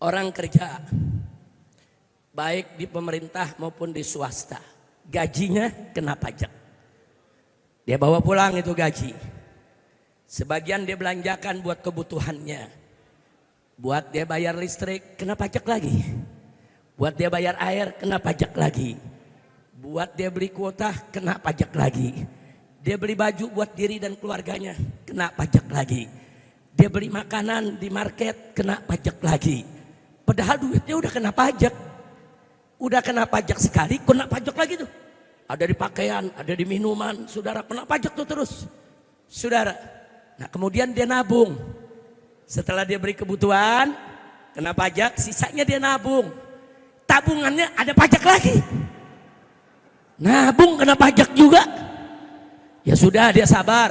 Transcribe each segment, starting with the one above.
Orang kerja, baik di pemerintah maupun di swasta, gajinya kena pajak. Dia bawa pulang itu gaji. Sebagian dia belanjakan buat kebutuhannya. Buat dia bayar listrik, kena pajak lagi. Buat dia bayar air, kena pajak lagi. Buat dia beli kuota, kena pajak lagi. Dia beli baju buat diri dan keluarganya, kena pajak lagi. Dia beli makanan di market, kena pajak lagi. Padahal duitnya udah kena pajak. Udah kena pajak sekali, kena pajak lagi tuh. Ada di pakaian, ada di minuman, saudara, kena pajak tuh terus. Saudara, nah kemudian dia nabung. Setelah dia beri kebutuhan, kena pajak, sisanya dia nabung. Tabungannya ada pajak lagi. Nabung kena pajak juga. Ya sudah, dia sabar.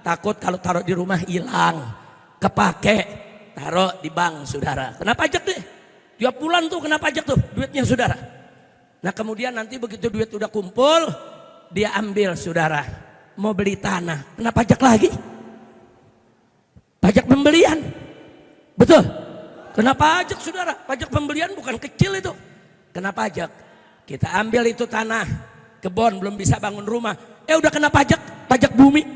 Takut kalau taruh di rumah hilang, kepake. Taruh di bank, saudara. Kena pajak deh. Tiap bulan tuh kena pajak tuh duitnya, saudara. Nah kemudian nanti begitu duit udah kumpul, dia ambil, saudara. Mau beli tanah, kena pajak lagi. Pajak pembelian. Betul? Kena pajak, saudara. Pajak pembelian bukan kecil itu. Kena pajak. Kita ambil itu tanah, kebun, belum bisa bangun rumah. Udah kena pajak, pajak bumi.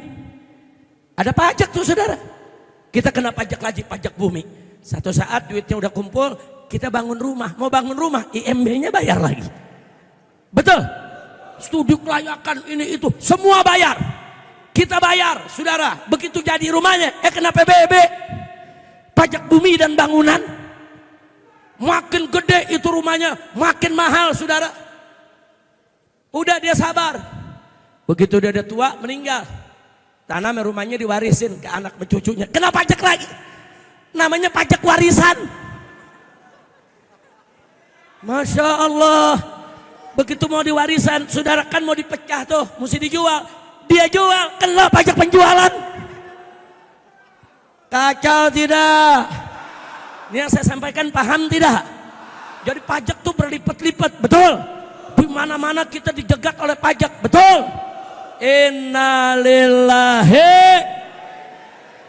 Ada pajak tuh, saudara. Kita kena pajak lagi, pajak bumi. Satu saat duitnya udah kumpul, kita bangun rumah. Mau bangun rumah, IMB-nya bayar lagi. Betul? Studi kelayakan ini itu, semua bayar. Kita bayar, saudara. Begitu jadi rumahnya, kena PBB. Pajak bumi dan bangunan. Makin gede itu rumahnya, makin mahal, saudara. Udah dia sabar. Begitu dia udah tua, meninggal. Tanah rumahnya diwarisin ke anak cucunya. Kena pajak lagi. Namanya pajak warisan. Masya Allah. Begitu mau diwarisan, saudara, kan mau dipecah tuh, mesti dijual. Dia jual, kena pajak penjualan. Kacau tidak? Ini yang saya sampaikan, paham tidak? Jadi pajak tuh berlipat-lipat, betul? Di mana-mana kita dijegat oleh pajak, betul? Innalillahi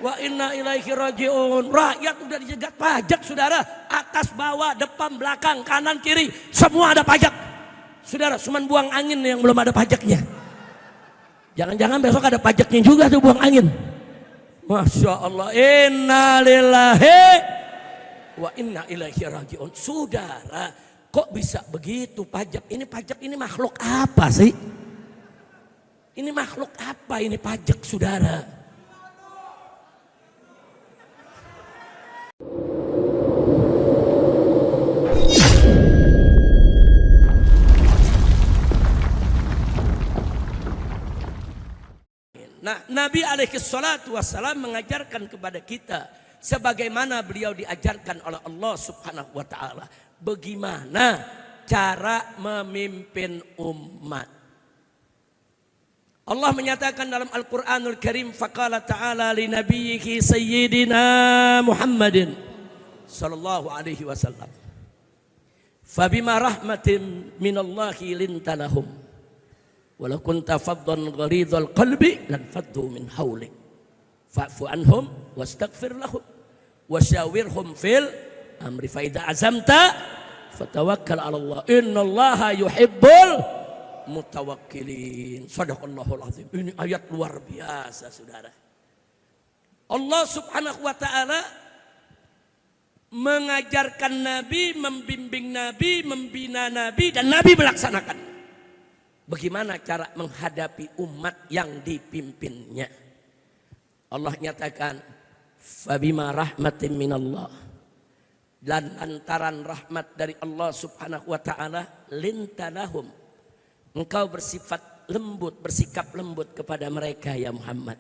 wa inna ilaihi rajiun. Rakyat udah dijegat pajak, saudara. Atas, bawah, depan, belakang, kanan, kiri, semua ada pajak. Saudara, cuman buang angin yang belum ada pajaknya. Jangan-jangan besok ada pajaknya juga tuh, buang angin. Masya Allah. Innalillahi wa inna ilaihi rajiun. Saudara, kok bisa begitu pajak? Ini makhluk apa sih? Ini makhluk apa ini pajak, saudara? Nah, Nabi alaihi salatu wassalam mengajarkan kepada kita sebagaimana beliau diajarkan oleh Allah Subhanahu wa taala. Bagaimana cara memimpin umat. Allah menyatakan dalam Al-Quranul Karim, faqala ta'ala li nabiyyihi sayyidina Muhammadin sallallahu alaihi wasallam, fabima rahmatin minallahi linta lahum walau kunta faddan ghalidhal qalbi lan faddu min hawlik fa'fu anhum wastaghfir lahum wasyawirhum fil amri fa idza azamta fatawakkal 'ala Allah innallaha yuhibbul mutawakkilin. Shadaqallahul azim. Ini ayat luar biasa, saudara. Allah Subhanahu wa taala mengajarkan Nabi, membimbing Nabi, membina Nabi, dan Nabi melaksanakan. Bagaimana cara menghadapi umat yang dipimpinnya. Allah nyatakan, fabima rahmatin minallah, dan lantaran rahmat dari Allah Subhanahu wa taala, lintalahum, engkau bersifat lembut, bersikap lembut kepada mereka, ya Muhammad.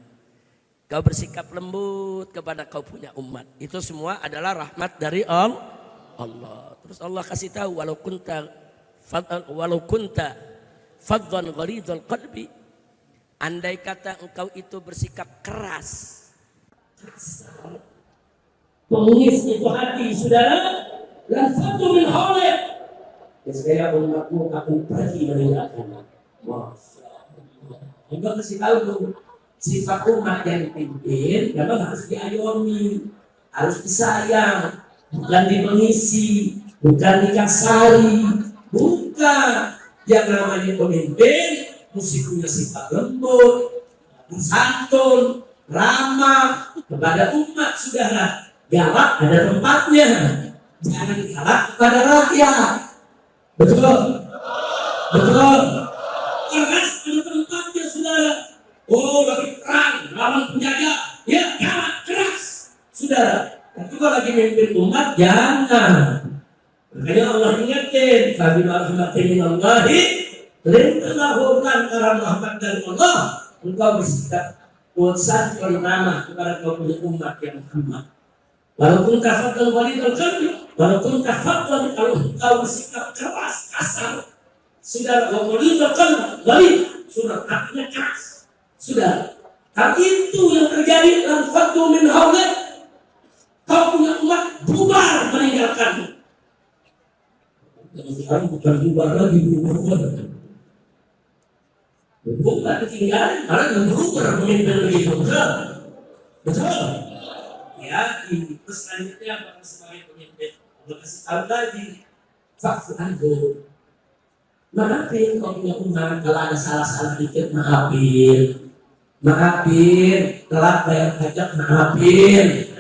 Kau bersikap lembut kepada kau punya umat. Itu semua adalah rahmat dari Allah. Terus Allah kasih tahu, walau kunta faddan ghalidhal qalbi, andai kata engkau itu bersikap keras, pengis itu hati, saudara, lan faddu min hawlik, saya umatmu akan pergi meninggalkan. Masya Allah. Enggak kasih tahu tuh, sifat umat yang dipimpin memang harus diayomi, harus disayang, bukan di mengisi, bukan dikasari, bukan. Yang namanya pemimpin mesti punya sifat lembut, santun, ramah kepada umat, saudara. Galak ada tempatnya, jangan galak kepada rakyat. Betul, betul. Keras ada tempatnya, saudara. Oh, lagi perang lawan penjajah, ya galak keras, saudara. Tapi kalau lagi memimpin umat, jangan. Makanya Allah ingatkan, Fabila rahmatin minallahi lintalahu karena rahmat dari Allah, engkau bersikap bosan bernama kepada kaum umat yang Muhammad. Walaupun kafatan walidul qalbi, walaupun kafatan kalau engkau bersikap keras, kasar, sudah walidul qalbi, walid, sudah hatinya keras, sudah. Hal itu yang terjadi dalam fatu min haulik, kau punya umat bubar meninggalkanmu. Sekarang bukan bubar lagi, bukan ketinggalan, karena yang berubah memimpin begitu, betul, betul. Ya, ini selanjutnya Bapak sebagai pemimpin, Bapak kasih tahu lagi, fakta anhu, maafin kau punya umat, kalau ada salah-salah dikit maafin, telat bayar pajak maafin.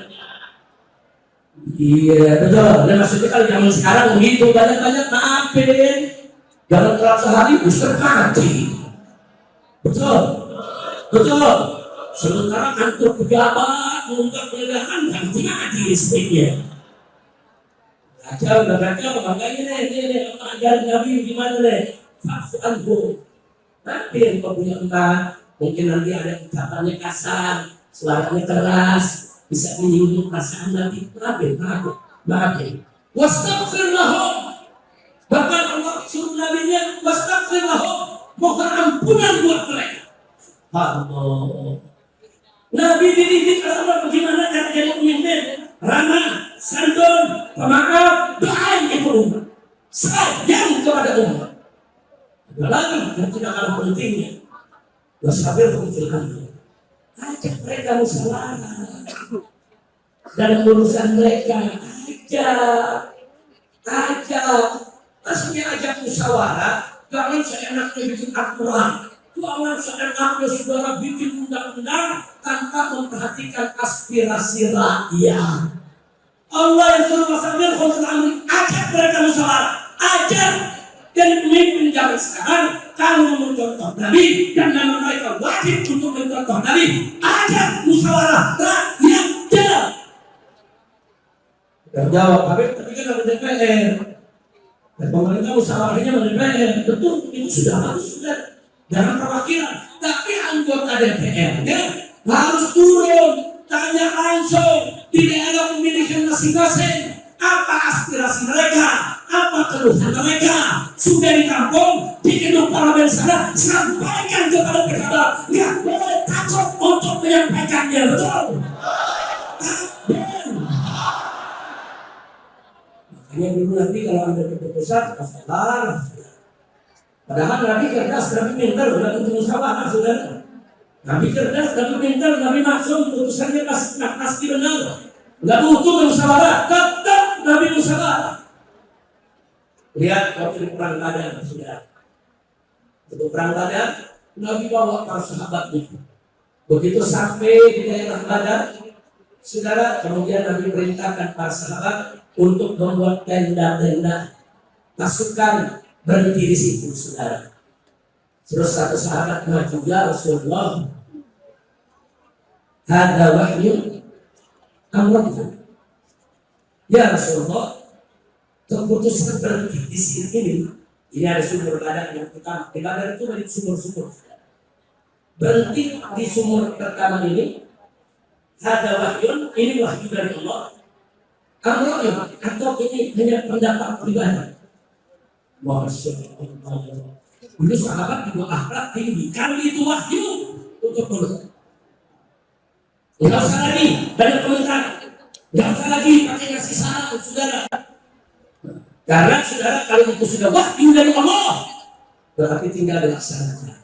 Iya betul, dan maksudnya kalau zaman sekarang begitu banyak-banyak maafin, jangan telat sehari booster mati. Betul, betul. Sementara kantor pejabat mengungkap penggeledahan ganti mati listriknya. Kacau, udah kacau. Makanya nih, ajaran Nabi gimana nih? Faksu anhu. Nanti yang kau punya entah, mungkin nanti ada ucapannya kasar, suaranya keras, bisa menyinggung perasaan Nabi. Maafin. Wastaghfir lahum. Bahkan Allah suruh Nabi-Nya wastaghfir lahum. Mohon ampunan buat mereka. Allah. Nabi dididik Allah bagaimana cara jadi pemimpin, ramah, santun, pemaaf, baik itu umat, sayang kepada umat. Ada lagi yang tidak kalah pentingnya, wastaghfirhum fil amri. Ajak mereka musyawarah dalam urusan mereka, ajak, maksudnya ajak musyawarah. Jangan seenaknya bikin aturan, jangan seenaknya saudara bikin undang-undang tanpa memperhatikan aspirasi rakyat. Allah yang suruh wasabil khulul amri, ajak mereka musyawarah, ajak. Dan pemimpin zaman sekarang kalau mencontoh Nabi dan nama mereka wajib untuk mencontoh Nabi, ajak musyawarah rakyat. Terjawab, tapi kan ada DPR. Dan pemerintah musyawarahnya DPR, tentu itu sudah harus sudah dalam perwakilan. Tapi anggota DPR-nya harus turun, tanya langsung di daerah pemilihan masing-masing, apa aspirasi mereka, apa keluhan mereka. Sudah di kampung, di gedung parlemen sana, sampaikan kepada pejabat. Nggak boleh takut untuk menyampaikannya, betul? Makanya dulu nanti kalau ada keputusan, masalah. Padahal Nabi cerdas, Nabi pintar, Nabi musyawarah, saudara. Nabi cerdas, Nabi pintar, Nabi maksum, keputusannya pasti benar. Nggak butuh musyawarah, tetap Nabi musyawarah. Lihat waktu di perang Badar, saudara. Untuk perang Badar, Nabi bawa para sahabatnya. Begitu sampai di daerah Badar, saudara, kemudian Nabi perintahkan para sahabat untuk membuat tenda-tenda, pasukan berhenti di situ, saudara. Terus satu sahabat maju, ya Rasulullah, ada wahyu amrullah. Ya Rasulullah, keputusan berhenti di sini ini. Ini ada sumur Badar yang pertama. Di Badar itu banyak sumur-sumur. Berhenti di sumur pertama ini. Ada wahyu, ini wahyu dari Allah. Amrullah, atau ini hanya pendapat pribadi. Masya Allah. Ini sahabat juga akhlak tinggi. Kalau itu wahyu untuk mulut. Enggak usah lagi banyak komentar. Enggak usah lagi pakai ngasih saran, saudara. Karena saudara kalau itu sudah wahyu dari Allah, berarti tinggal dilaksanakan.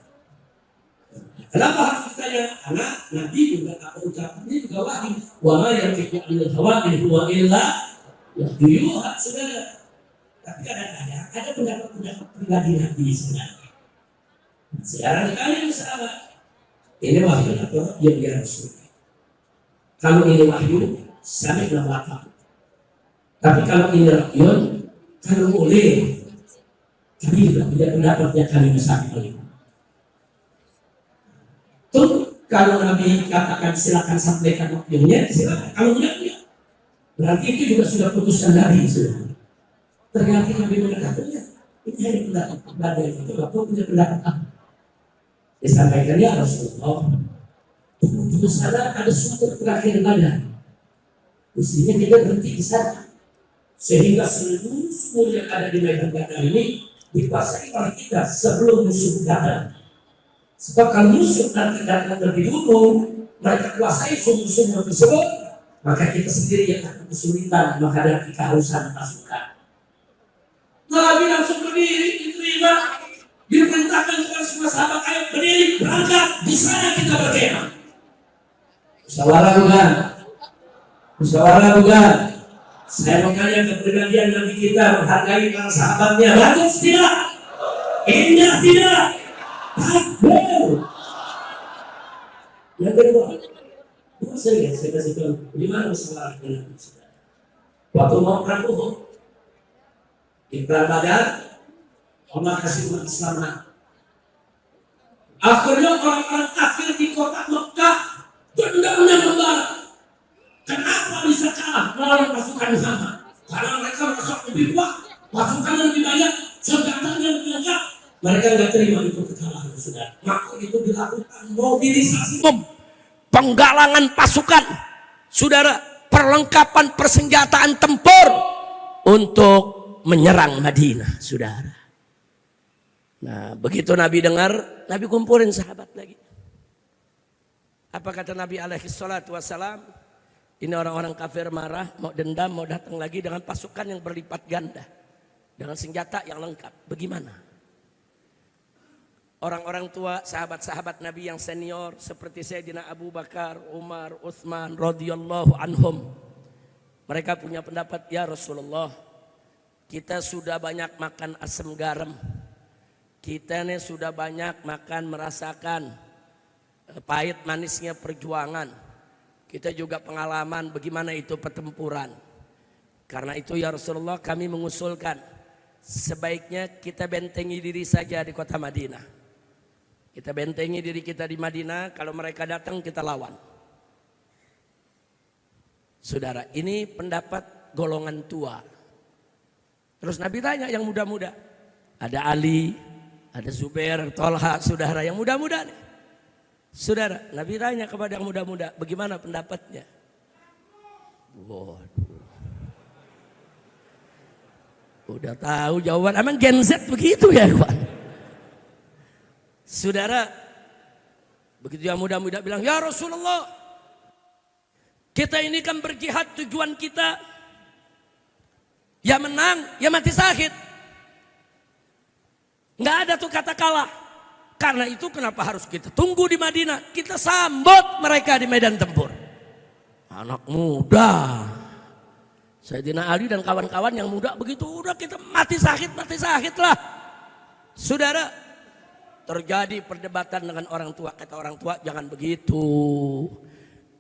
Kenapa harus ditanya? Karena Nabi juga apa ucapannya juga wahyu. Wa ma yantiqu anil hawa in huwa illa Ya, dilihat saudara. Tapi kadang-kadang ada pendapat-pendapat pribadi Nabi sebenarnya. Sekarang kalian sahabat, ini wahyu apa? Ya Rasul. Kalau ini wahyu, sampai belakang. Tapi kalau ini rakyat, kalau boleh, kami juga tidak pendapat yang kami misalkan. Tuh, kalau Nabi katakan silakan sampaikan wahyunya, silakan. Kalau tidak, ya. Berarti itu juga sudah putusan Nabi sudah. Ternyata Nabi mengatakannya, ini hanya pendapat pribadi itu, apa punya pendapat apa? Disampaikan ya Rasulullah. Di sana ada sumber terakhir badan. Mestinya kita berhenti di sana. Sehingga seluruh sumur yang ada di medan badan ini dikuasai oleh kita sebelum musuh datang. Sebab kalau musuh nanti datang lebih dulu, mereka kuasai sumur-sumur tersebut, maka kita sendiri yang akan kesulitan menghadapi kehausan pasukan. Nabi langsung berdiri, diterima, diperintahkan kepada semua sahabat, ayo berdiri, berangkat, di sana kita berkemah. Musyawarah bukan? Musyawarah bukan? Saya mau kalian kepribadian Nabi kita menghargai para sahabatnya. Bagus tidak? Indah tidak? Takbir. Yang kedua, saya kasih tahu gimana musyawarah dengan Nabi. Waktu mau perang Uhud, di perang Badar, Allah kasih umat Islam. Akhirnya orang-orang kafir di kota Mekah dendamnya membara. Kenapa bisa kalah melawan pasukan Muhammad? Karena mereka merasa lebih kuat, pasukan lebih banyak, senjatanya lebih lengkap. Mereka nggak terima itu kekalahan, saudara. Maka itu dilakukan mobilisasi, penggalangan pasukan, saudara, perlengkapan persenjataan tempur untuk menyerang Madinah, saudara. Nah, begitu Nabi dengar, Nabi kumpulin sahabat lagi. Apa kata Nabi alaihi salatu wassalam? Ini orang-orang kafir marah, mau dendam, mau datang lagi dengan pasukan yang berlipat ganda. Dengan senjata yang lengkap. Bagaimana? Orang-orang tua, sahabat-sahabat Nabi yang senior seperti Sayyidina Abu Bakar, Umar, Utsman radhiyallahu anhum. Mereka punya pendapat, ya Rasulullah, kita sudah banyak makan asam garam. Kita ini sudah banyak makan merasakan pahit manisnya perjuangan. Kita juga pengalaman bagaimana itu pertempuran. Karena itu ya Rasulullah kami mengusulkan sebaiknya kita bentengi diri saja di kota Madinah. Kita bentengi diri kita di Madinah, kalau mereka datang kita lawan. Saudara, ini pendapat golongan tua. Terus Nabi tanya yang muda-muda. Ada Ali, ada Zubair, Tolha, saudara yang muda-muda nih. Saudara, Nabi tanya kepada yang muda-muda, bagaimana pendapatnya? Waduh. Udah tahu jawaban, emang Gen Z begitu ya kawan? Saudara, begitu yang muda-muda bilang, ya Rasulullah, kita ini kan berjihad tujuan kita, ya menang, ya mati syahid. Nggak ada tuh kata kalah. Karena itu kenapa harus kita tunggu di Madinah? Kita sambut mereka di medan tempur. Anak muda. Sayyidina Ali dan kawan-kawan yang muda begitu. Udah kita mati syahid lah. Saudara, terjadi perdebatan dengan orang tua. Kata orang tua jangan begitu.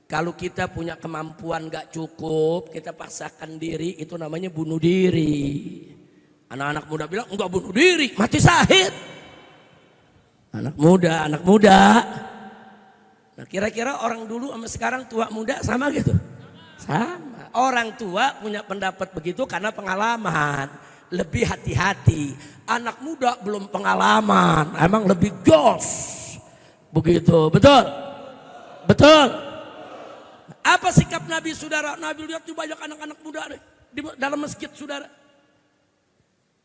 Kalau kita punya kemampuan gak cukup, kita paksakan diri, itu namanya bunuh diri. Anak-anak muda bilang enggak bunuh diri, mati syahid. Anak muda. Nah, kira-kira orang dulu sama sekarang tua muda sama gitu? Sama. Orang tua punya pendapat begitu karena pengalaman. Lebih hati-hati. Anak muda belum pengalaman. Emang lebih jos. Begitu. Betul? Betul? Apa sikap Nabi, saudara? Nabi lihat di banyak anak-anak muda deh, di dalam masjid, saudara.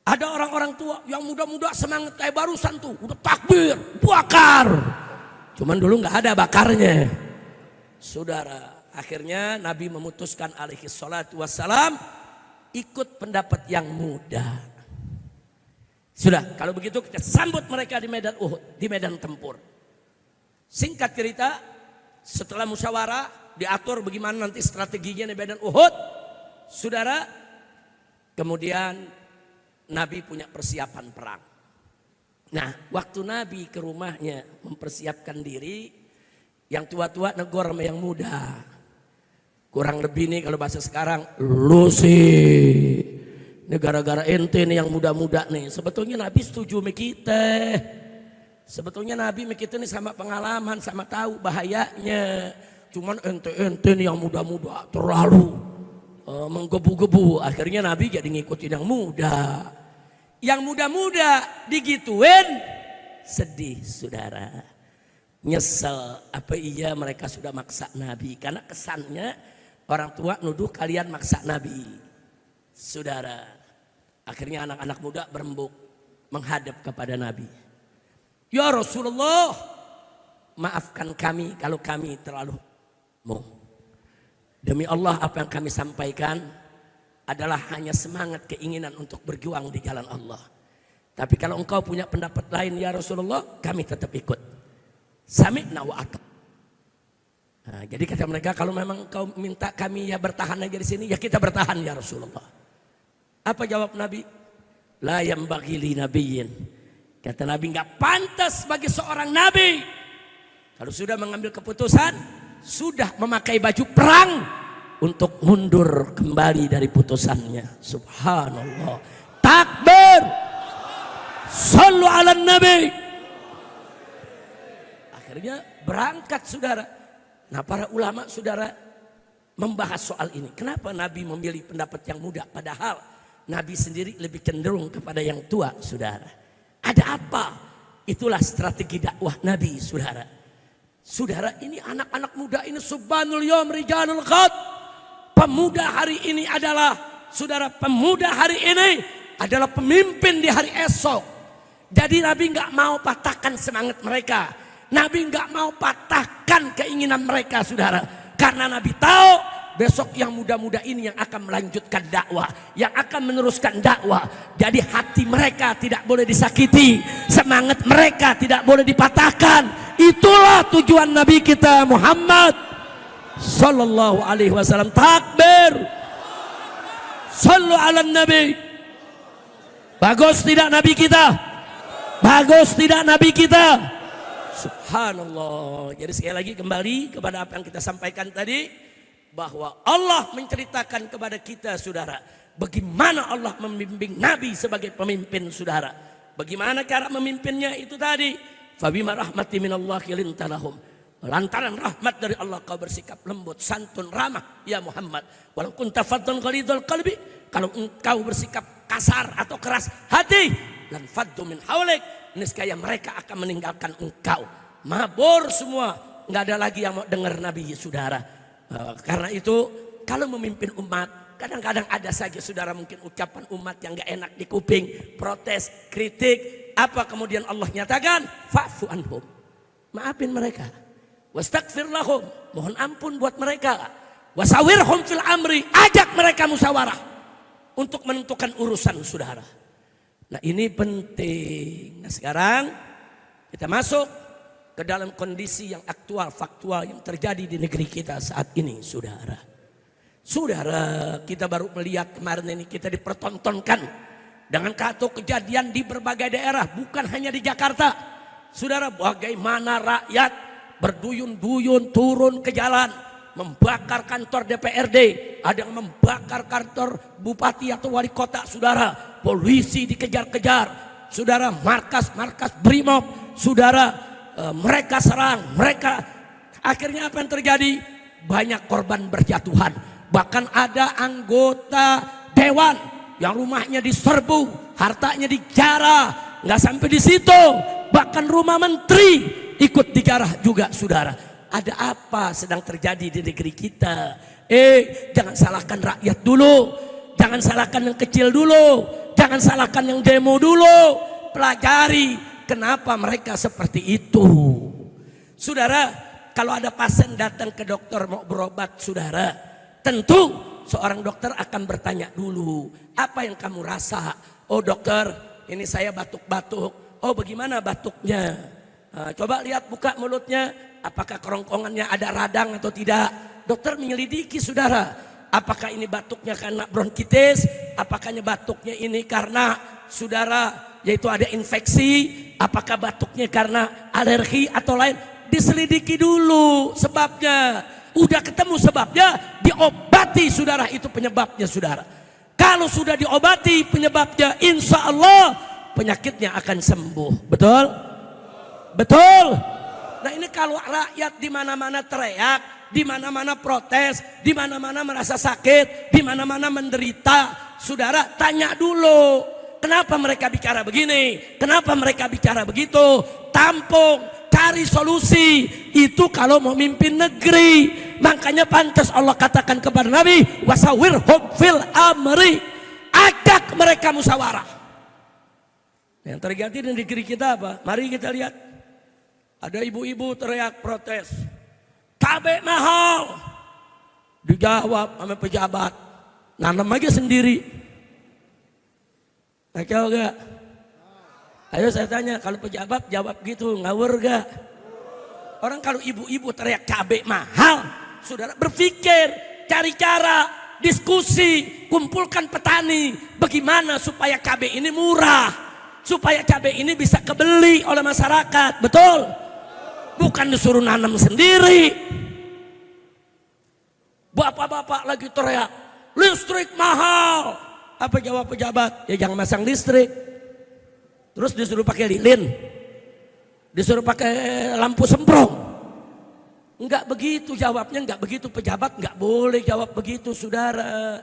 Ada orang-orang tua yang muda-muda semangat kayak barusan tuh, udah takbir, bakar. Cuman dulu nggak ada bakarnya. Saudara, akhirnya Nabi memutuskan alaihi salatu wassalam ikut pendapat yang muda. Sudah, kalau begitu kita sambut mereka di medan Uhud, di medan tempur. Singkat cerita, setelah musyawarah diatur bagaimana nanti strateginya di medan Uhud. Saudara, Kemudian Nabi punya persiapan perang. Nah, waktu Nabi ke rumahnya mempersiapkan diri, yang tua-tua negor sama yang muda. Kurang lebih nih kalau bahasa sekarang, lu sih. Ini gara-gara ente nih yang muda-muda nih. Sebetulnya Nabi setuju sama kita. Sebetulnya Nabi sama kita nih sama pengalaman, sama tahu bahayanya. Cuman ente-ente nih yang muda-muda terlalu menggebu-gebu. Akhirnya Nabi jadi ngikutin yang muda. Yang muda-muda digituin, sedih saudara. Nyesel, apa iya mereka sudah maksa Nabi. Karena kesannya orang tua nuduh kalian maksa Nabi. Saudara, akhirnya anak-anak muda berembuk menghadap kepada Nabi. Ya Rasulullah, maafkan kami kalau kami terlalu demi Allah apa yang kami sampaikan adalah hanya semangat keinginan untuk berjuang di jalan Allah. Tapi kalau engkau punya pendapat lain ya Rasulullah, kami tetap ikut. Sami'na wa ata'na. Nah, jadi kata mereka, kalau memang engkau minta kami ya bertahan aja di sini, ya kita bertahan ya Rasulullah. Apa jawab Nabi? La yambaghi li nabiyyin. Kata Nabi, enggak pantas bagi seorang nabi kalau sudah mengambil keputusan, sudah memakai baju perang, untuk mundur kembali dari putusannya. Subhanallah. Takbir. Sallu ala nabi. Akhirnya berangkat saudara. Nah para ulama saudara membahas soal ini. Kenapa Nabi memilih pendapat yang muda, padahal Nabi sendiri lebih cenderung kepada yang tua saudara. Ada apa? Itulah strategi dakwah Nabi saudara. Saudara, ini anak-anak muda ini subhanul yawm rijalul ghad. Pemuda hari ini adalah, saudara, pemuda hari ini adalah pemimpin di hari esok. Jadi Nabi nggak mau patahkan semangat mereka. Nabi nggak mau patahkan keinginan mereka, saudara. Karena Nabi tahu besok yang muda-muda ini yang akan melanjutkan dakwah, yang akan meneruskan dakwah. Jadi hati mereka tidak boleh disakiti, semangat mereka tidak boleh dipatahkan. Itulah tujuan Nabi kita Muhammad Sallallahu alaihi wasallam. Takbir. Sallu ala nabi. Bagus tidak Nabi kita? Bagus tidak Nabi kita? Subhanallah. Jadi sekali lagi kembali kepada apa yang kita sampaikan tadi, bahwa Allah menceritakan kepada kita saudara, bagaimana Allah membimbing Nabi sebagai pemimpin saudara. Bagaimana cara memimpinnya itu tadi. Fabima rahmati minallahi linta lahum. Lantaran rahmat dari Allah kau bersikap lembut, santun, ramah ya Muhammad. Walau kunta faddan ghalidhal qalbi, kalau engkau bersikap kasar atau keras hati, lan faddu min haulik, niscaya mereka akan meninggalkan engkau. Mabur semua, nggak ada lagi yang mau dengar Nabi saudara. Karena itu kalau memimpin umat, kadang-kadang ada saja saudara mungkin ucapan umat yang nggak enak di kuping, protes, kritik. Apa kemudian Allah nyatakan? Fa'fu anhum, maafin mereka. Wastaghfir lahum, mohon ampun buat mereka. Wasawirhum fil amri, ajak mereka musyawarah untuk menentukan urusan saudara. Nah ini penting. Nah sekarang kita masuk ke dalam kondisi yang aktual, faktual yang terjadi di negeri kita saat ini saudara. Saudara, kita baru melihat kemarin ini kita dipertontonkan dengan satu kejadian di berbagai daerah, bukan hanya di Jakarta. Saudara, bagaimana rakyat berduyun-duyun turun ke jalan, membakar kantor DPRD, ada yang membakar kantor bupati atau wali kota saudara, polisi dikejar-kejar, saudara, markas-markas BRIMOB, saudara, mereka serang, mereka akhirnya apa yang terjadi? Banyak korban berjatuhan, bahkan ada anggota dewan yang rumahnya diserbu, hartanya dijarah. Nggak sampai di situ, bahkan rumah menteri ikut dijarah juga saudara. Ada apa sedang terjadi di negeri kita? Jangan salahkan rakyat dulu, jangan salahkan yang kecil dulu, jangan salahkan yang demo dulu. Pelajari kenapa mereka seperti itu. Saudara, kalau ada pasien datang ke dokter mau berobat saudara, tentu seorang dokter akan bertanya dulu, apa yang kamu rasa? Oh dokter, ini saya batuk-batuk. Oh bagaimana batuknya? Coba lihat, buka mulutnya, apakah kerongkongannya ada radang atau tidak. Dokter menyelidiki saudara, apakah ini batuknya karena bronkitis, apakah batuknya ini karena saudara yaitu ada infeksi, apakah batuknya karena alergi atau lain, diselidiki dulu sebabnya. Udah ketemu sebabnya, diobati saudara, itu penyebabnya saudara. Kalau sudah diobati penyebabnya, insya Allah penyakitnya akan sembuh. Betul? Betul. Nah ini kalau rakyat di mana-mana teriak, di mana-mana protes, di mana-mana merasa sakit, di mana-mana menderita, saudara tanya dulu. Kenapa mereka bicara begini? Kenapa mereka bicara begitu? Tampung, cari solusi. Itu kalau mau mimpin negeri. Makanya pantas Allah katakan kepada Nabi, wasawirhum fil amri. Ajak mereka musyawarah. Yang terjadi di negeri kita apa? Mari kita lihat. Ada ibu-ibu teriak protes. Cabai mahal. Dijawab sama pejabat. Nanam aja sendiri. Kacau gak? Ayo saya tanya, kalau pejabat jawab gitu, ngawur gak? Orang kalau ibu-ibu teriak cabai mahal, saudara berpikir, cari cara, diskusi, kumpulkan petani, bagaimana supaya cabai ini murah, supaya cabai ini bisa kebeli oleh masyarakat, betul? Bukan disuruh nanam sendiri. Bapak-bapak lagi teriak, listrik mahal. Apa jawab pejabat? Ya jangan masang listrik. Terus disuruh pakai lilin, disuruh pakai lampu semprong. Enggak begitu jawabnya, enggak begitu pejabat, enggak boleh jawab begitu saudara.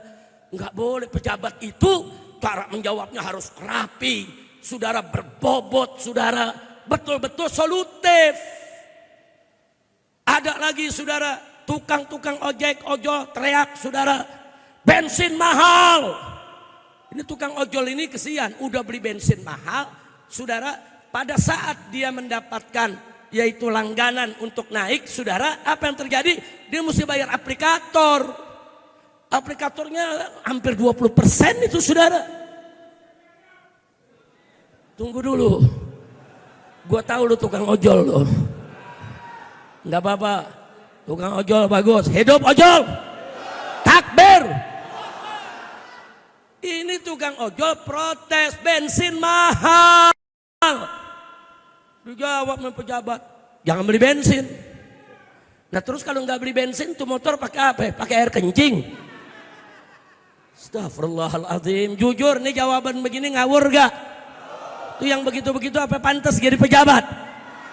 Enggak boleh pejabat itu cara menjawabnya harus rapi, saudara, berbobot, saudara, betul-betul solutif. Ada lagi saudara, tukang-tukang ojek, ojol teriak saudara, bensin mahal. Ini tukang ojol ini kesian, udah beli bensin mahal, saudara, pada saat dia mendapatkan yaitu langganan untuk naik, saudara, apa yang terjadi? Dia mesti bayar aplikator. Aplikatornya hampir 20% itu saudara. Tunggu dulu. Gua tahu lu tukang ojol lo. Enggak apa-apa. Tukang ojol bagus. Hidup ojol. Takbir. Ini tukang ojol protes bensin mahal. Dijawab sama pejabat, jangan beli bensin. Nah terus kalau nggak beli bensin tuh motor pakai apa? Pakai air kencing. Astagfirullahaladzim. Jujur nih jawaban begini ngawur gak? Tuh yang begitu-begitu apa pantas jadi pejabat?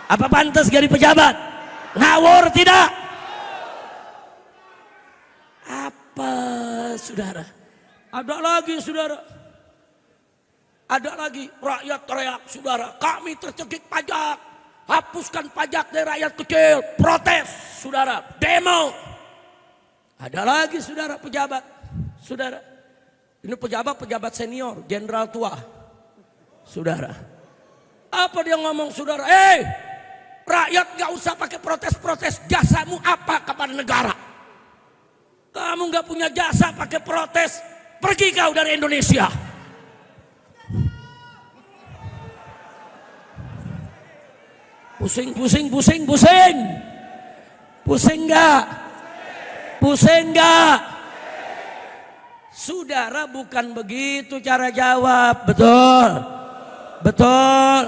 Apa pantas jadi pejabat? Ngawur tidak? Apa saudara? Ada lagi saudara. Ada lagi rakyat teriak saudara, kami tercekik pajak. Hapuskan pajak dari rakyat kecil. Protes saudara, demo. Ada lagi saudara pejabat. Saudara, ini pejabat senior, jenderal tua. Saudara, apa dia ngomong saudara? Rakyat gak usah pakai protes-protes. Jasamu apa kepada negara? Kamu gak punya jasa pakai protes. Pergi kau dari Indonesia. Pusing. Pusing gak? Pusing gak? Saudara, bukan begitu cara jawab. Betul. Betul.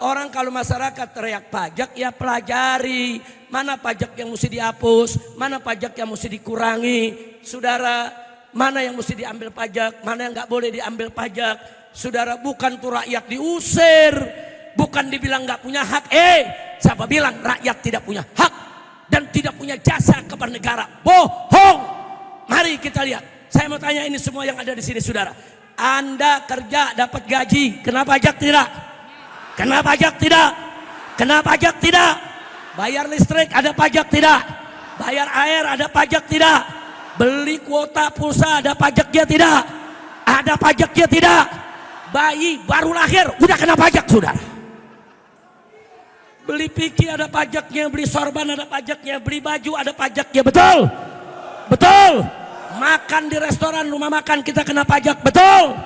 Orang kalau masyarakat teriak pajak, ya pelajari. Mana pajak yang mesti dihapus, mana pajak yang mesti dikurangi. Saudara, mana yang mesti diambil pajak, mana yang gak boleh diambil pajak. Saudara, bukan tuh rakyat diusir. Bukan dibilang gak punya hak. Siapa bilang rakyat tidak punya hak dan tidak punya jasa kepada negara? Bohong. Mari kita lihat. Saya mau tanya ini semua yang ada di sini saudara. Anda kerja dapat gaji, kena pajak tidak? Kena pajak tidak? Kena pajak tidak? Bayar listrik ada pajak tidak? Bayar air ada pajak tidak? Beli kuota pulsa ada pajaknya tidak? Ada pajaknya tidak? Bayi baru lahir udah kena pajak saudara. Beli piki ada pajaknya, beli sorban ada pajaknya, beli baju ada pajaknya, betul? Betul. Makan di restoran, rumah makan kita kena pajak, betul?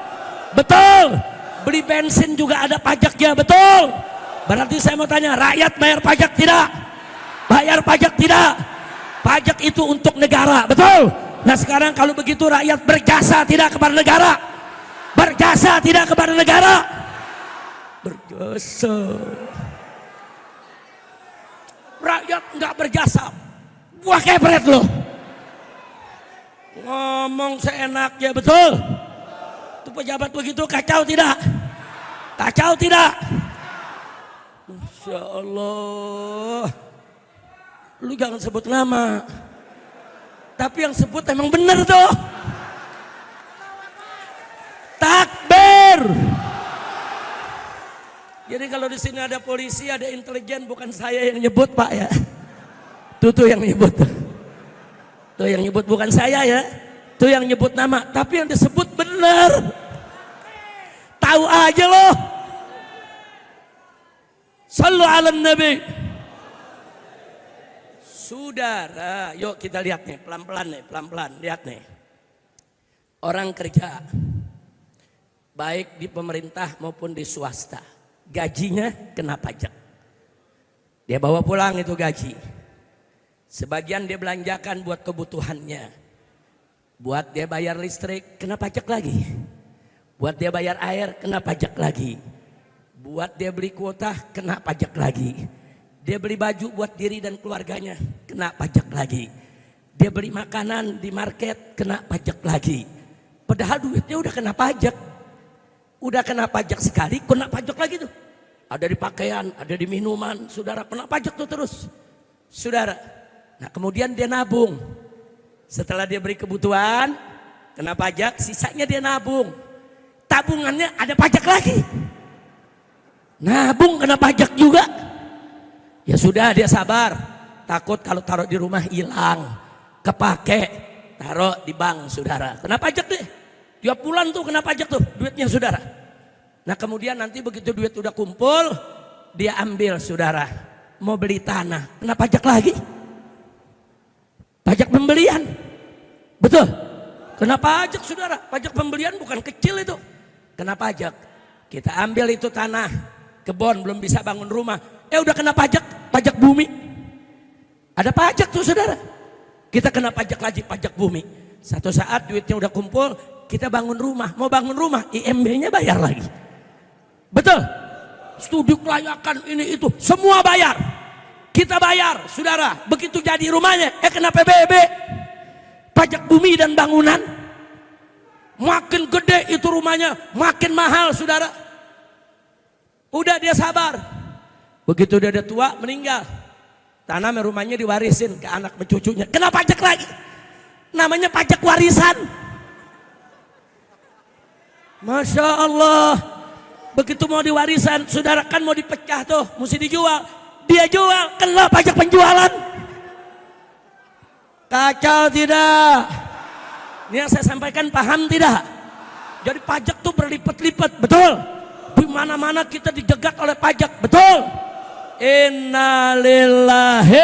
Betul. Beli bensin juga ada pajaknya, betul? Berarti saya mau tanya, rakyat bayar pajak tidak? Bayar pajak tidak? Pajak itu untuk negara, betul? Nah sekarang kalau begitu rakyat berjasa tidak kepada negara? Berjasa tidak kepada negara? Berjasa. Rakyat nggak berjasa, buah kepret loh. Ngomong seenaknya, betul? Itu pejabat begitu kacau tidak? Kacau tidak? Masya Allah. Lu jangan sebut nama, tapi yang sebut emang bener tuh. Takbir. Jadi kalau di sini ada polisi, ada intelijen, bukan saya yang nyebut Pak ya. Tuh yang nyebut. Tuh yang nyebut, bukan saya ya. Tuh yang nyebut nama, tapi yang disebut bener. Tahu aja loh. Sallu ala Nabi. Saudara, yuk kita lihat nih, pelan-pelan, lihat nih. Orang kerja, baik di pemerintah maupun di swasta, gajinya kena pajak. Dia bawa pulang itu gaji. Sebagian dia belanjakan buat kebutuhannya. Buat dia bayar listrik, kena pajak lagi. Buat dia bayar air, kena pajak lagi. Buat dia beli kuota, kena pajak lagi. Dia beli baju buat diri dan keluarganya, kena pajak lagi. Dia beli makanan di market, kena pajak lagi. Padahal duitnya udah kena pajak. Udah kena pajak sekali, kena pajak lagi tuh. Ada di pakaian, ada di minuman, saudara, kena pajak tuh terus. Saudara, nah kemudian dia nabung. Setelah dia beri kebutuhan, kena pajak, sisanya dia nabung. Tabungannya ada pajak lagi. Nabung kena pajak juga. Ya sudah, dia sabar. Takut kalau taruh di rumah hilang, kepake, taruh di bank, saudara. Kena pajak deh. Tiap bulan tuh kena pajak tuh duitnya, saudara. Nah kemudian nanti begitu duit udah kumpul, dia ambil, saudara. Mau beli tanah, kena pajak lagi. Pajak pembelian. Betul? Kena pajak, saudara. Pajak pembelian bukan kecil itu. Kena pajak. Kita ambil itu tanah, kebon, belum bisa bangun rumah. Udah kena pajak, pajak bumi. Ada pajak tuh, saudara. Kita kena pajak lagi, pajak bumi. Satu saat duitnya udah kumpul, kita bangun rumah. Mau bangun rumah, IMB-nya bayar lagi. Betul? Studi kelayakan ini itu, semua bayar. Kita bayar, saudara. Begitu jadi rumahnya, kena PBB. Pajak bumi dan bangunan. Makin gede itu rumahnya, makin mahal, saudara. Udah dia sabar. Begitu dia udah tua, meninggal. Tanah rumahnya diwarisin ke anak mencucunya. Kena pajak lagi. Namanya pajak warisan. Masya Allah. Begitu mau diwarisan, saudara, kan mau dipecah tuh, mesti dijual. Dia jual, kena pajak penjualan. Kacau tidak? Ini yang saya sampaikan, paham tidak? Jadi pajak tuh berlipat-lipat, betul? Di mana-mana kita dijegat oleh pajak, betul? Innalillahi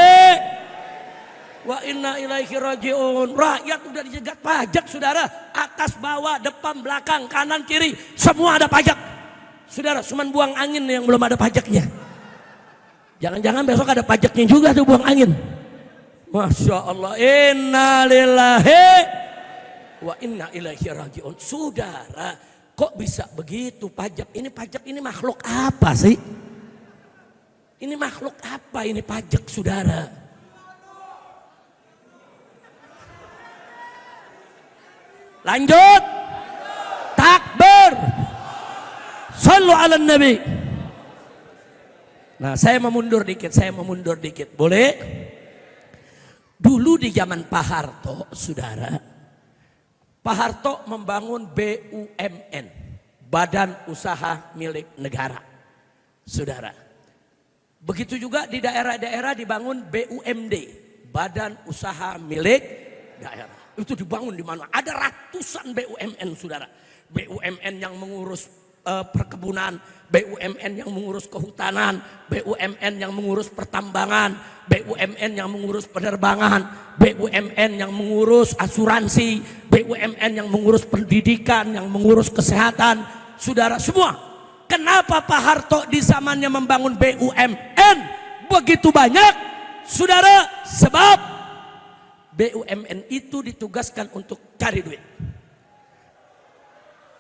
wa inna ilaihi rajiun. Rakyat udah dijegat pajak, saudara. Atas, bawah, depan, belakang, kanan, kiri, semua ada pajak. Saudara, cuman buang angin yang belum ada pajaknya. Jangan-jangan besok ada pajaknya juga tuh, buang angin. Masya Allah. Innalillahi wa inna ilaihi rajiun. Saudara, kok bisa begitu pajak? Ini makhluk apa sih? Ini makhluk apa ini pajak, saudara? Lanjut. Takbir. Sallu ala Nabi. Nah, saya mau mundur dikit. Boleh? Dulu di zaman Pak Harto, saudara, Pak Harto membangun BUMN, Badan Usaha Milik Negara, saudara. Begitu juga di daerah-daerah dibangun BUMD, Badan Usaha Milik Daerah. Itu dibangun di mana? Ada ratusan BUMN, saudara. BUMN yang mengurus perkebunan, BUMN yang mengurus kehutanan, BUMN yang mengurus pertambangan, BUMN yang mengurus penerbangan, BUMN yang mengurus asuransi, BUMN yang mengurus pendidikan, yang mengurus kesehatan, saudara semua. Kenapa Pak Harto di zamannya membangun BUMN begitu banyak, saudara? Sebab BUMN itu ditugaskan untuk cari duit.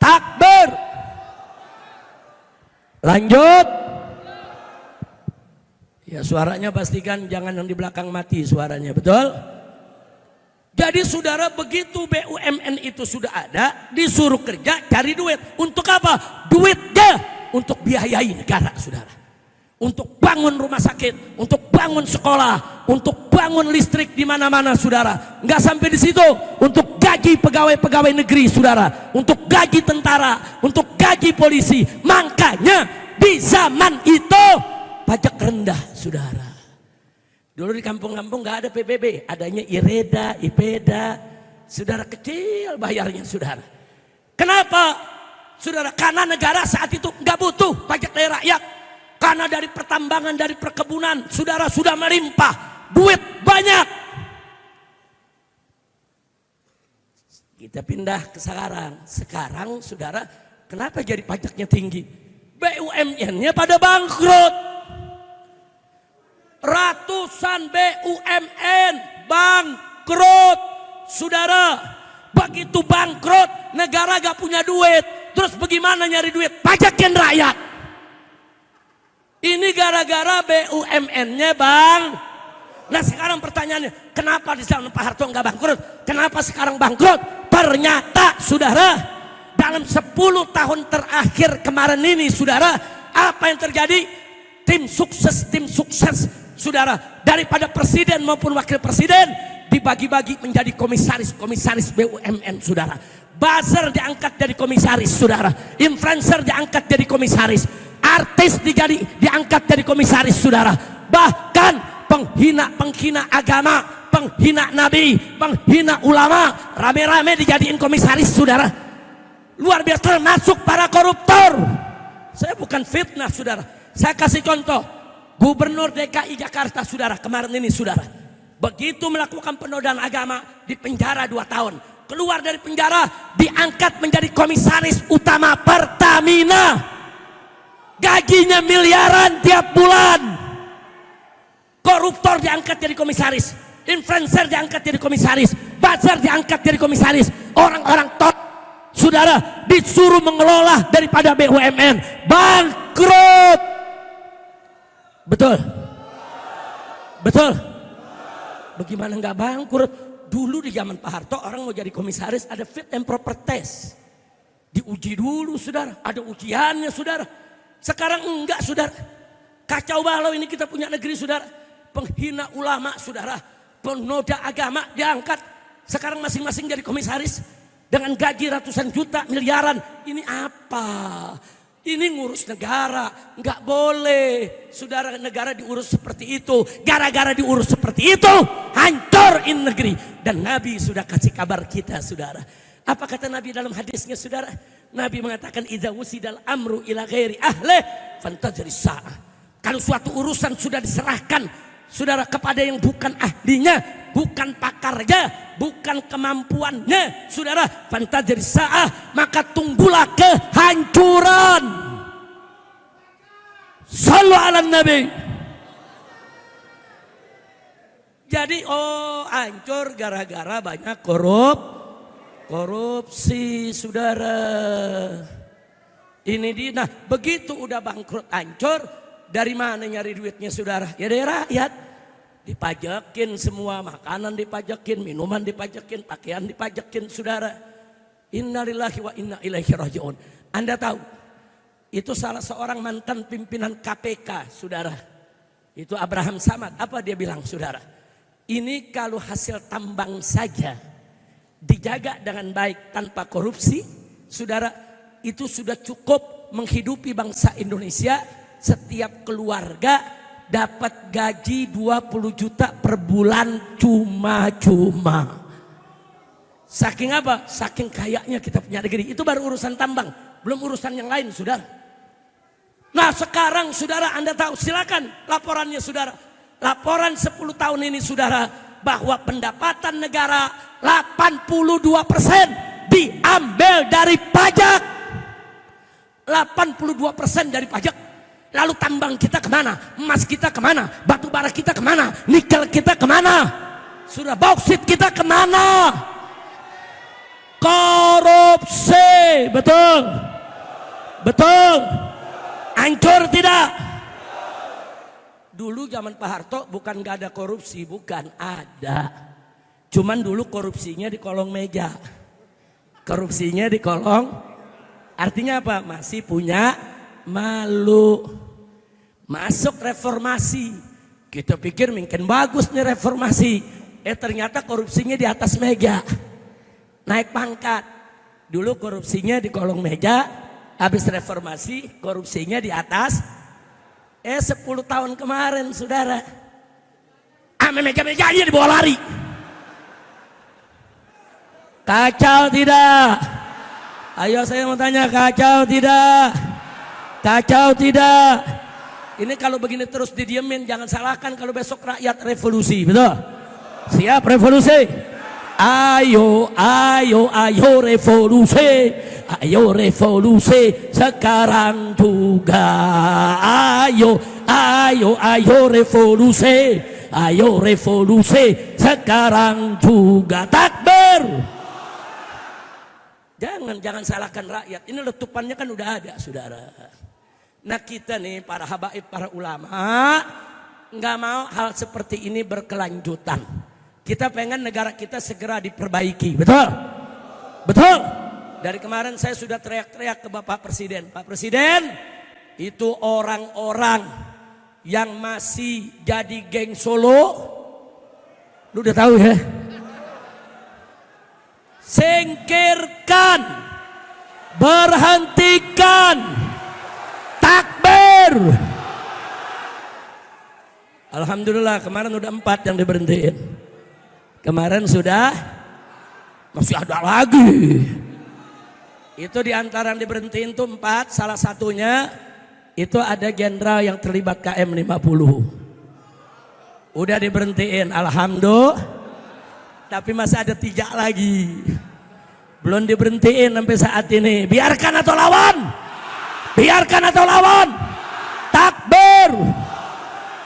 Takbir. Akbar. Lanjut. Ya suaranya pastikan jangan yang di belakang mati suaranya, betul? Jadi saudara, begitu BUMN itu sudah ada, disuruh kerja cari duit. Untuk apa? Duitnya untuk biayai negara saudara. Untuk bangun rumah sakit, untuk bangun sekolah, untuk bangun listrik di mana-mana saudara. Nggak sampai di situ, untuk gaji pegawai-pegawai negeri saudara, untuk gaji tentara, untuk gaji polisi. Makanya di zaman itu pajak rendah saudara. Dulu di kampung-kampung nggak ada PBB, adanya IREDA, IPEDA. Saudara, kecil bayarnya saudara. Kenapa? Saudara, karena negara saat itu nggak butuh pajak dari rakyat. Karena dari pertambangan, dari perkebunan, saudara sudah melimpah, duit banyak. Kita pindah ke sekarang. Sekarang saudara, kenapa jadi pajaknya tinggi? BUMN-nya pada bangkrut. Ratusan BUMN bangkrut saudara. Begitu bangkrut, negara gak punya duit. Terus bagaimana nyari duit? Pajakin rakyat. Ini gara-gara BUMN-nya bang. Nah sekarang pertanyaannya, kenapa di zaman Pak Harto gak bangkrut? Kenapa sekarang bangkrut? Ternyata saudara, dalam 10 tahun terakhir kemarin ini saudara, apa yang terjadi? Tim sukses saudara, daripada presiden maupun wakil presiden dibagi-bagi menjadi komisaris BUMN saudara. Buzzer diangkat jadi komisaris saudara, influencer diangkat jadi komisaris, artis diangkat jadi komisaris saudara. Bahkan penghina agama, penghina nabi, penghina ulama, rame-rame dijadiin komisaris saudara. Luar biasa, termasuk para koruptor. Saya bukan fitnah saudara, saya kasih contoh. Gubernur DKI Jakarta saudara kemarin ini saudara, begitu melakukan penodaan agama dipenjara 2 tahun. Keluar dari penjara diangkat menjadi komisaris utama Pertamina. Gajinya miliaran tiap bulan. Koruptor diangkat jadi komisaris, influencer diangkat jadi komisaris, buzzer diangkat jadi komisaris. Orang-orang top saudara disuruh mengelola daripada BUMN, bangkrut. Betul? Betul? Bagaimana nggak bangkrut? Dulu di zaman Pak Harto orang mau jadi komisaris ada fit and proper test. Diuji dulu saudara, ada ujiannya saudara. Sekarang enggak saudara. Kacau balau ini kita punya negeri saudara. Penghina ulama saudara, penoda agama diangkat. Sekarang masing-masing jadi komisaris. Dengan gaji ratusan juta, miliaran. Ini apa? Ini ngurus negara, nggak boleh. Saudara, negara diurus seperti itu. Gara-gara diurus seperti itu, hancur in negeri. Dan Nabi sudah kasih kabar kita, saudara. Apa kata Nabi dalam hadisnya, saudara? Nabi mengatakan, idza wusidal amru ila ghairi ahlih fantaziri sa'ah. Kalau suatu urusan sudah diserahkan, saudara, kepada yang bukan ahlinya, bukan pakarnya, bukan kemampuannya, saudara, fantaziri sa'ah, maka tunggulah kehancuran. Sallu ala Nabi. Jadi hancur gara-gara banyak korupsi saudara. Ini dia. Nah begitu udah bangkrut hancur, dari mana nyari duitnya saudara? Ya dari rakyat. Dipajakin semua, makanan dipajakin, minuman dipajakin, pakaian dipajakin saudara. Innalillahi wa inna ilaihi raji'un. Anda tahu, itu salah seorang mantan pimpinan KPK saudara. Itu Abraham Samad. Apa dia bilang saudara? Ini kalau hasil tambang saja dijaga dengan baik tanpa korupsi, saudara, itu sudah cukup menghidupi bangsa Indonesia. Setiap keluarga dapat gaji 20 juta per bulan cuma-cuma. Saking apa? Saking kayaknya kita punya negeri. Itu baru urusan tambang, belum urusan yang lain saudara. Nah sekarang saudara, Anda tahu, silakan laporannya saudara. Laporan 10 tahun ini saudara, bahwa pendapatan negara 82% diambil dari pajak. 82% dari pajak. Lalu tambang kita kemana? Emas kita kemana? Batu bara kita kemana? Nikel kita kemana? Sudah bauksit kita kemana? Korupsi, betul. Betul. Hancur tidak? Dulu zaman Pak Harto bukan gak ada korupsi, bukan, ada. Cuman dulu korupsinya di kolong meja. Korupsinya di kolong, artinya apa? Masih punya malu. Masuk reformasi, kita pikir mungkin bagus nih reformasi. Ternyata korupsinya di atas meja. Naik pangkat. Dulu korupsinya di kolong meja, habis reformasi korupsinya di atas. 10 tahun kemarin saudara, meja-mejanya dibawa lari. Kacau tidak? Ayo saya mau tanya, kacau tidak? Kacau tidak? Ini kalau begini terus didiemin, jangan salahkan kalau besok rakyat revolusi, betul? Siap revolusi? Ayo, ayo, ayo revolusi. Ayo revolusi sekarang juga. Ayo, ayo, ayo revolusi. Ayo revolusi sekarang juga. Takbir. Jangan salahkan rakyat. Ini letupannya kan udah ada, saudara. Nah kita nih para habaib, para ulama, nggak mau hal seperti ini berkelanjutan. Kita pengen negara kita segera diperbaiki, betul? Betul? Dari kemarin saya sudah teriak-teriak ke Bapak Presiden. Pak Presiden, itu orang-orang yang masih jadi geng Solo, lu udah tahu ya? Singkirkan, berhentikan, takbir. Alhamdulillah kemarin udah 4 yang diberhentiin. Kemarin sudah, masih ada lagi. Itu diantara yang diberhentiin tuh 4, salah satunya itu ada jenderal yang terlibat KM 50. Udah diberhentiin, alhamdulillah. Tapi masih ada 3 lagi. Belum diberhentiin sampai saat ini. Biarkan atau lawan? Biarkan atau lawan? Takbir.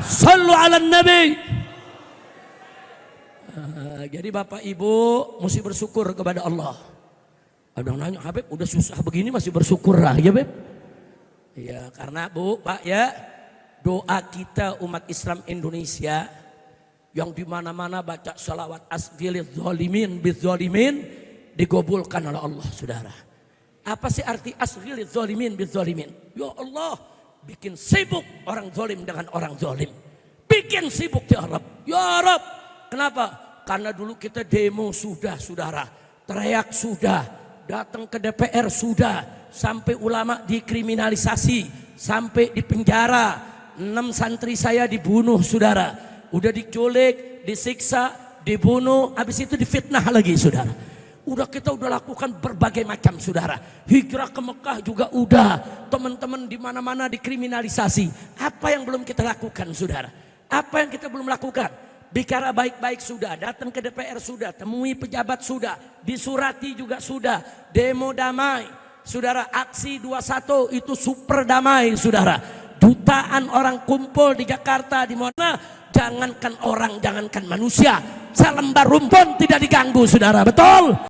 Sallu ala nabi. Jadi Bapak Ibu mesti bersyukur kepada Allah. Ada yang nanya, Habib udah susah begini masih bersyukur lah ya Beb? Ya karena Bu, Pak ya, doa kita umat Islam Indonesia yang dimana-mana baca salawat asghilidz zalimin bizzalimin digabulkan oleh Allah, saudara. Apa sih arti asghilidz zalimin bizzalimin? Ya Allah, bikin sibuk orang zalim dengan orang zalim. Bikin sibuk ya Rabb. Ya Rabb. Kenapa? Karena dulu kita demo sudah, saudara. Teriak sudah. Datang ke DPR sudah, sampai ulama dikriminalisasi, sampai di penjara, 6 santri saya dibunuh saudara, udah diculik, disiksa, dibunuh, habis itu difitnah lagi saudara. Kita udah lakukan berbagai macam saudara. Hijrah ke Mekah juga udah, teman-teman di mana-mana dikriminalisasi. Apa yang belum kita lakukan saudara? Apa yang kita belum lakukan? Bicara baik-baik sudah, datang ke DPR sudah, temui pejabat sudah, disurati juga sudah, demo damai. Saudara, aksi 21 itu super damai saudara. Jutaan orang kumpul di Jakarta, di mana jangankan orang, jangankan manusia, selembar rumpun tidak diganggu saudara, betul?